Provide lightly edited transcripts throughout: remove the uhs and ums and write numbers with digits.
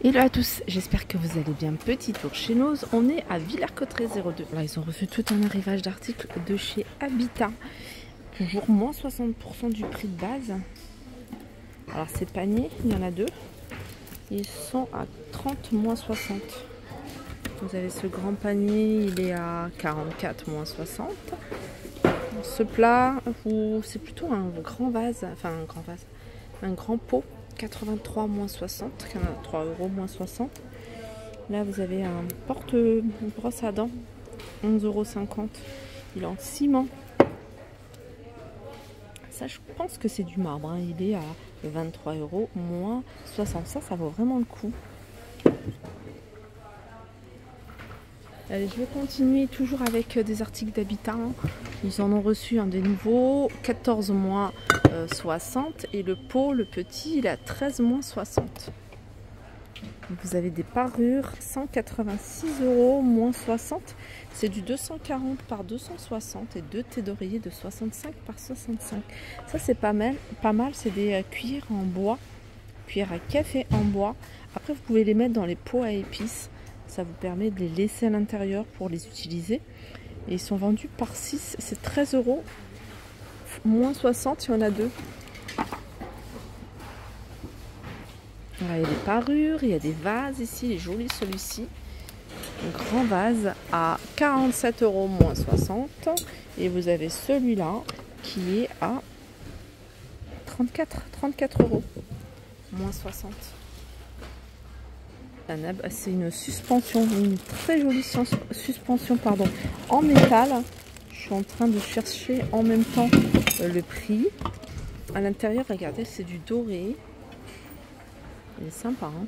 Hello à tous, j'espère que vous allez bien. Petit tour chez Nose, on est à Villers-Cotterêts 02. Là, ils ont reçu tout un arrivage d'articles de chez Habitat. Toujours moins 60% du prix de base. Alors ces paniers, il y en a deux. Ils sont à 30 moins 60. Vous avez ce grand panier, il est à 44 moins 60. Ce plat, c'est plutôt un grand vase, enfin un grand vase, un grand pot. 83 moins 60, 3 € moins 60. Là vous avez un porte-brosse à dents, 11,50 €. Il est en ciment. Ça je pense que c'est du marbre, hein. Il est à 23 € moins 60. Ça vaut vraiment le coup. Allez, je vais continuer toujours avec des articles d'habitat. Ils en ont reçu un des nouveaux, 14 moins 60. Et le pot, le petit, il est à 13 moins 60. Vous avez des parures, 186 € moins 60. C'est du 240 par 260 et deux thés d'oreiller de 65 par 65. Ça c'est pas mal. C'est des cuillères en bois, cuillères à café en bois. Après vous pouvez les mettre dans les pots à épices. Ça vous permet de les laisser à l'intérieur pour les utiliser. Et ils sont vendus par 6. C'est 13 € moins 60. Il y en a deux. Voilà, il y a des parures, il y a des vases ici. Il est joli celui-ci. Un grand vase à 47 € moins 60. Et vous avez celui-là qui est à 34 € moins 60. C'est une suspension, une très jolie suspension en métal. Je suis en train de chercher en même temps le prix. À l'intérieur, regardez, c'est du doré. Il est sympa, hein.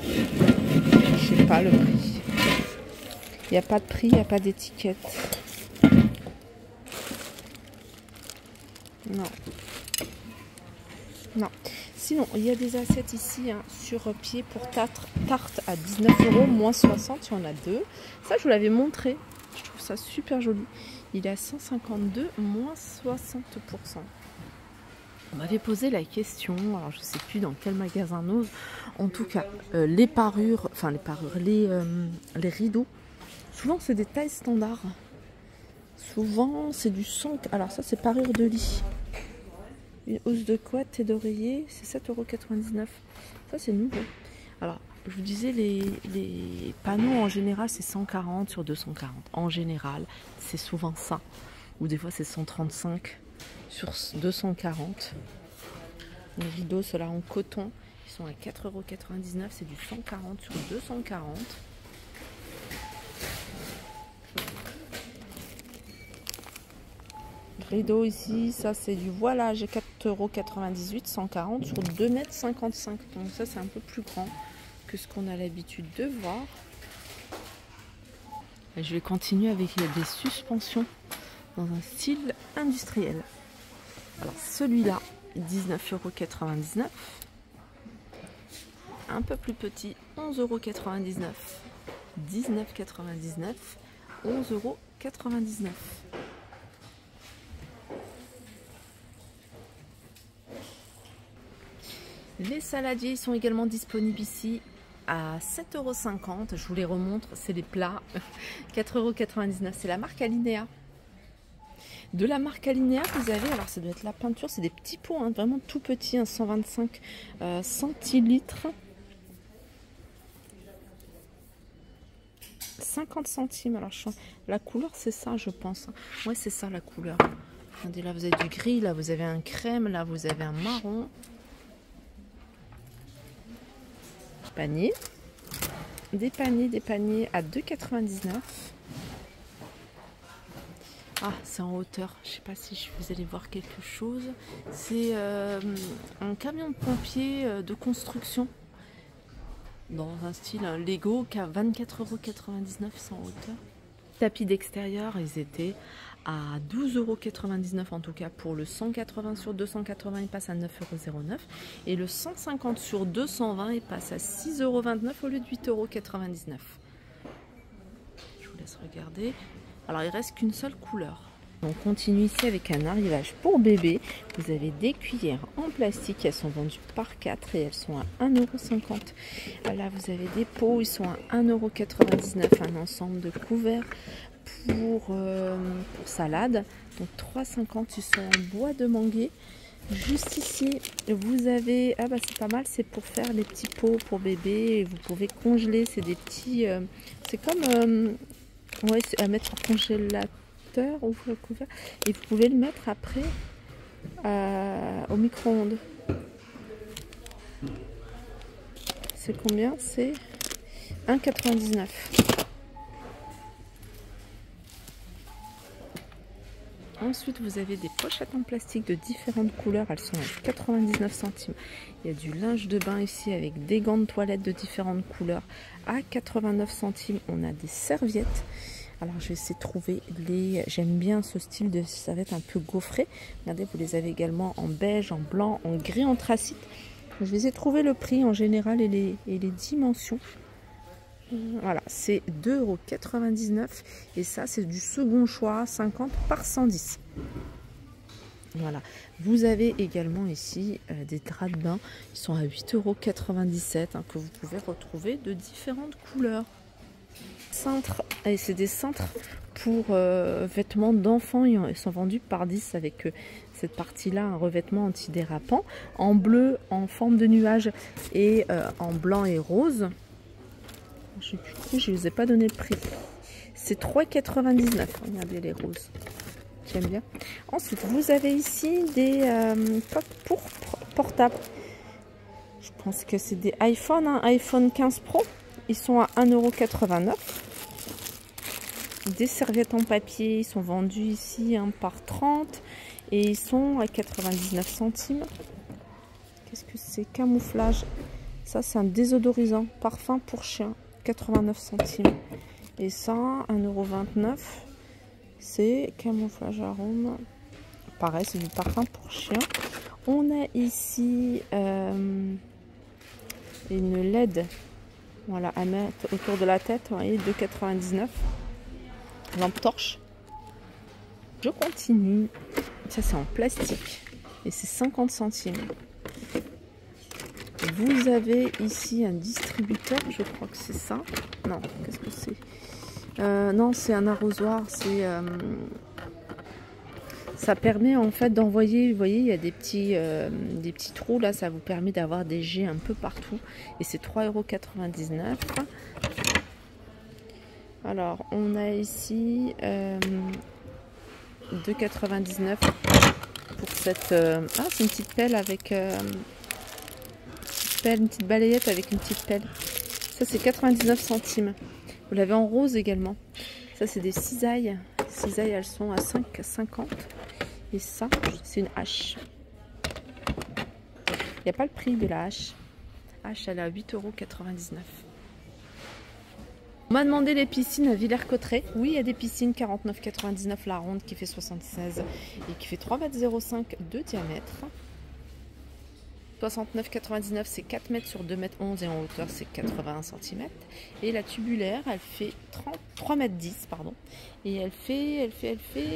Je sais pas le prix. Il n'y a pas de prix, il n'y a pas d'étiquette. Non. Non. Sinon, il y a des assiettes ici, hein, sur pied pour tarte à 19 € moins 60. Il y en a deux. Ça, je vous l'avais montré. Je trouve ça super joli. Il est à 152 moins 60%. On m'avait posé la question, alors je ne sais plus dans quel magasin Nose. En tout cas, les rideaux. Souvent, c'est des tailles standards. Souvent, c'est du 100. Alors ça, c'est parure de lit. Une housse de couette et d'oreiller, c'est 7,99 €. Ça, c'est nouveau. Alors, je vous disais, les panneaux, en général, c'est 140 sur 240. En général, c'est souvent ça. Ou des fois, c'est 135 sur 240. Les rideaux, ceux-là en coton, ils sont à 4,99 €. C'est du 140 sur 240. Rideau ici, ça c'est du voilage, 4,98 €, 140 sur 2,55 m. Donc ça c'est un peu plus grand que ce qu'on a l'habitude de voir. Et je vais continuer avec des suspensions dans un style industriel. Alors celui-là, 19,99 €. Un peu plus petit, 11,99 €. 19,99 €, 11,99 €. Les saladiers sont également disponibles ici à 7,50 €. Je vous les remontre, c'est les plats. 4,99 €. C'est la marque Alinea. De la marque Alinea, vous avez, alors ça doit être la peinture, c'est des petits pots, hein, vraiment tout petits, hein, 125 centilitres. 50 centimes. Alors la couleur, c'est ça, je pense. Ouais, c'est ça la couleur. Regardez, là vous avez du gris, là vous avez un crème, là vous avez un marron. Panier, des paniers à 2,99 €. Ah, c'est en hauteur, je sais pas si vous allez voir quelque chose. C'est un camion de pompier de construction dans un style Lego qui a 24,99 €. C'est en hauteur. Tapis d'extérieur, ils étaient à 12,99 € en tout cas. Pour le 180 sur 280, il passe à 9,09 €. Et le 150 sur 220, il passe à 6,29 € au lieu de 8,99 €. Je vous laisse regarder. Alors, il reste qu'une seule couleur. On continue ici avec un arrivage pour bébé. Vous avez des cuillères en plastique, elles sont vendues par 4 et elles sont à 1,50 €. Là vous avez des pots, ils sont à 1,99 €, un ensemble de couverts pour salade. Donc 3,50 €, ils sont en bois de manguier. Juste ici, vous avez, ah bah c'est pas mal, c'est pour faire les petits pots pour bébé. Et vous pouvez congeler, c'est des petits, c'est comme, ouais, à mettre au congélateur ou au couvert. Et vous pouvez le mettre après au micro-ondes. C'est combien? C'est 1,99 €. Ensuite, vous avez des pochettes en plastique de différentes couleurs. Elles sont à 99 centimes. Il y a du linge de bain ici avec des gants de toilette de différentes couleurs à 89 centimes. On a des serviettes. Alors, je vais essayer de trouver les... J'aime bien ce style de serviette un peu gaufrée. Regardez, vous les avez également en beige, en blanc, en gris anthracite. Je vais essayer de trouver le prix en général et les dimensions. Voilà, c'est 2,99 € et ça c'est du second choix, 50 par 110. Voilà, vous avez également ici des draps de bain, ils sont à 8,97 € que vous pouvez retrouver de différentes couleurs. Cintres, et c'est des cintres pour vêtements d'enfants, ils sont vendus par 10 avec cette partie-là, un revêtement antidérapant, en bleu, en forme de nuage et en blanc et rose. Du coup, je ne vous ai pas donné le prix. C'est 3,99 €. Regardez les roses. J'aime bien. Ensuite, vous avez ici des coques pour portable. Je pense que c'est des iPhone, hein, iPhone 15 Pro. Ils sont à 1,89 €. Des serviettes en papier. Ils sont vendus ici par 30 et ils sont à 99 centimes. Qu'est-ce que c'est? Camouflage. Ça, c'est un désodorisant. Parfum pour chien. 89 centimes. Et ça, 1,29 €. C'est camouflage arôme. Pareil, c'est du parfum pour chien. On a ici une LED. Voilà, à mettre autour de la tête. Vous voyez, 2,99 €. Lampe torche. Je continue. Ça, c'est en plastique. Et c'est 50 centimes. Vous avez ici un distributeur, je crois que c'est ça. Non, qu'est-ce que c'est? Non, c'est un arrosoir. Ça permet en fait d'envoyer, vous voyez, il y a des petits trous là, ça vous permet d'avoir des jets un peu partout. Et c'est 3,99 €. Alors, on a ici 2,99 € pour cette... ah, c'est une petite pelle avec... une petite balayette avec une petite pelle. Ça c'est 99 centimes. Vous l'avez en rose également. Ça c'est des cisailles. Les cisailles elles sont à 5,50 €. Et ça c'est une hache. Il n'y a pas le prix de la hache. Hache elle est à 8,99 €. On m'a demandé les piscines à Villers-Cotterêts. Oui, il y a des piscines 49,99 € la ronde qui fait 76 et qui fait 3,05 m de diamètre. 69,99 €, c'est 4 mètres sur 2,11 m et en hauteur c'est 81 cm. Et la tubulaire, elle fait 3,10 m, pardon. Et elle fait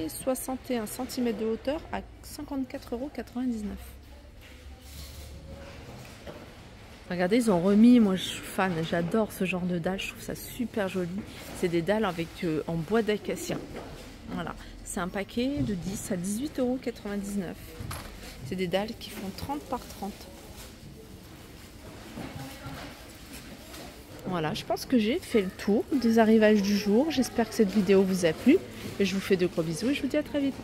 61 cm de hauteur à 54,99 €. Regardez, ils ont remis, moi je suis fan, j'adore ce genre de dalles, je trouve ça super joli. C'est des dalles avec en bois d'acacia. Voilà, c'est un paquet de 10 à 18,99 €. C'est des dalles qui font 30 par 30. Voilà, je pense que j'ai fait le tour des arrivages du jour. J'espère que cette vidéo vous a plu. Et je vous fais de gros bisous et je vous dis à très vite.